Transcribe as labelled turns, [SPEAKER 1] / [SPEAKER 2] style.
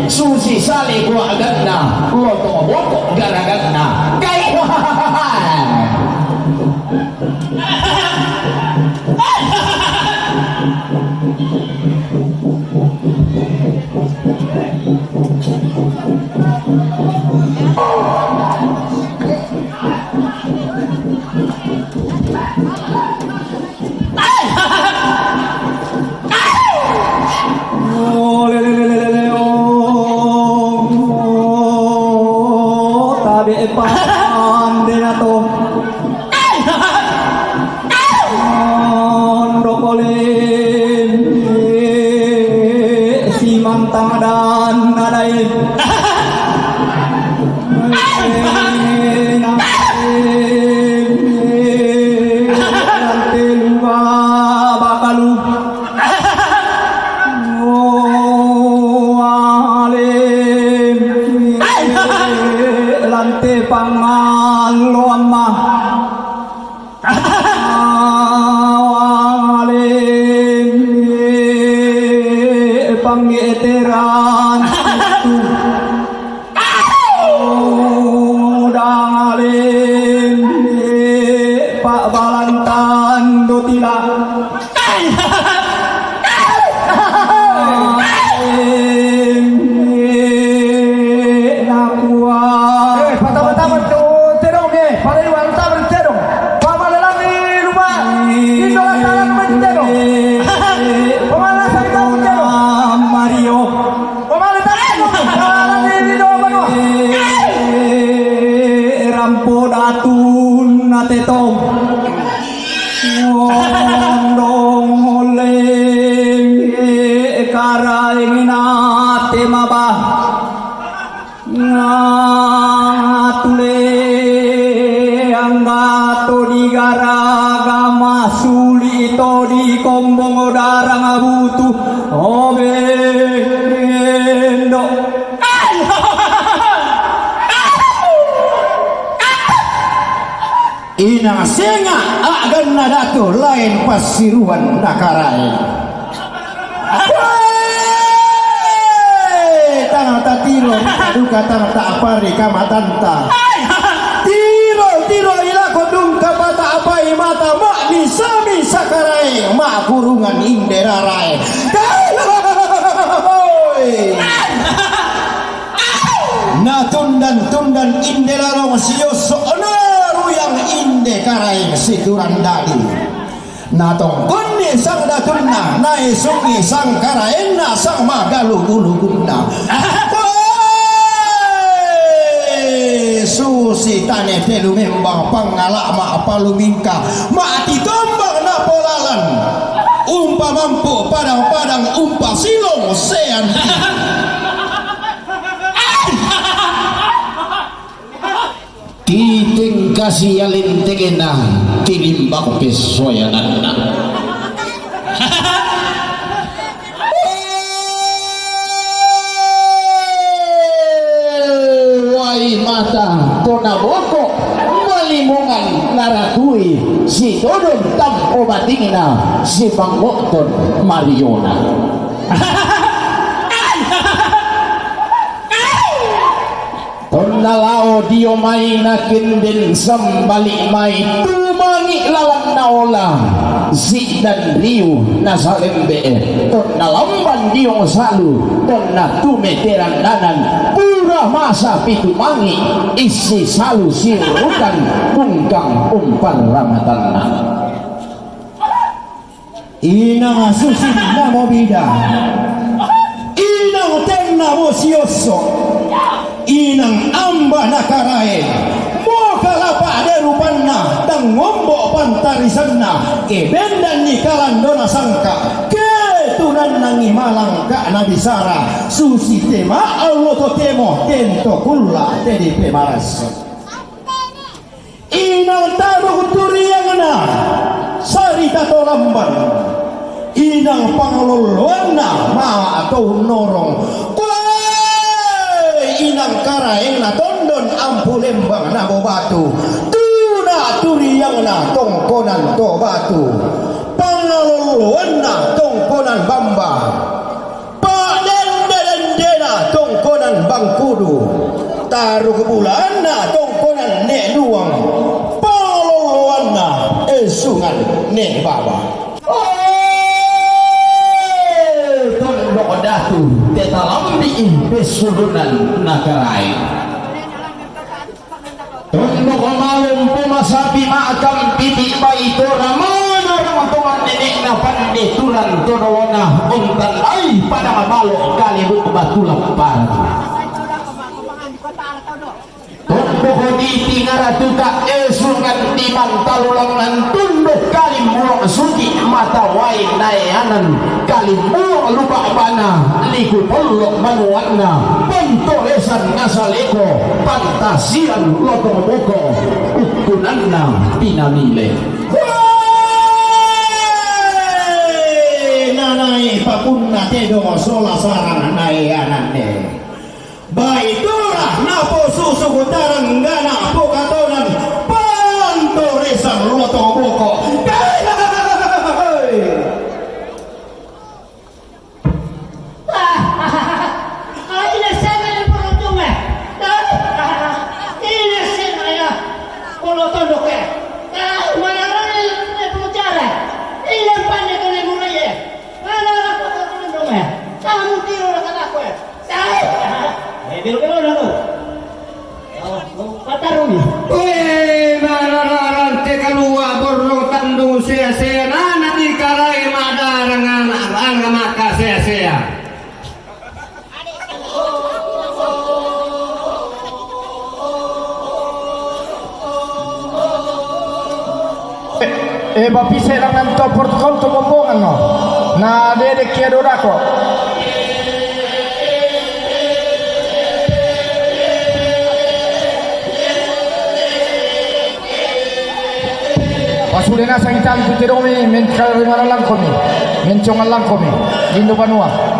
[SPEAKER 1] Susi sali ko agad na loto boko garagat na kay Inang senga agan nadatu lain pasiruan nakarain. Tangan tak tiro, duka tangan tak apari kamatanta. Tiro ila kodung kapata apai mata mak misami sakarai mak kurungan inderarai. Na tundan inderarong siyoso yang inde karai situran dadi natong kunni sang datunna nae sungi sang karai na sang magalu ulu gunda susi tane telu membang pangalama palumingka mati tombang na polalan umpa mampu padang-padang umpa silong sean kiting kasih alin tegena tilimbak pesoyanan wai mata tona boko malimungan naratui si dodon tam obatingna si pangokton Mariona
[SPEAKER 2] dio may nakin din sambalik may tumangi lalang naola zidan riu na salembe ton nalamban diong salu ton na tumeteran danan pura masa pitumangi isi salu sirutan ungkang umpan ramatanna
[SPEAKER 1] inang susin na mo bida, inang tenna mo siyoso, inang amba na karae, mo kalapa derupan na, tang ngombo pantarisan na, kebendan ni kalandona sangka, ketunan nang imalang ka na bisara, susi tema alloto temo, tento kulla tedi pemaras. Inang taruh turiang na, sarita tolamban, inang pangaluluan na ma atau norong kue inang karaeng na tondon ampulembang na bobatu tuna turiang na tongkonan to batu pangaluluan na tongkonan bamba padendendena tongkonan bangkudu taruh kebulan na tongkonan nek luang pangaluluan na esungan nek baba.
[SPEAKER 2] datu tetalambi besudunan nakarai tondo komalum pumasapi maakam pipi baito ramana ramantungan nenek na pande tulan todona untan ai pada mabalo kali buku batulang parat tondo koditi ngaratuka esungan timan talulang nan tunduk kali mulong suci mata wain nayanan kali mulong lupa bana liku polok manuana pentoresan ngasaleko pantasian lotong boko ukunanna pinamile
[SPEAKER 1] nanai papunna tedo sola sarang nayanane baiklah napo susu kutarang gana pokatonan pantoresan lotong boko
[SPEAKER 3] bapise lang nanto protokol to bombongan no na dede kiedo dako pasulena sang itam tu teromi men karimaran lang komi men chongan lang komi lindo banua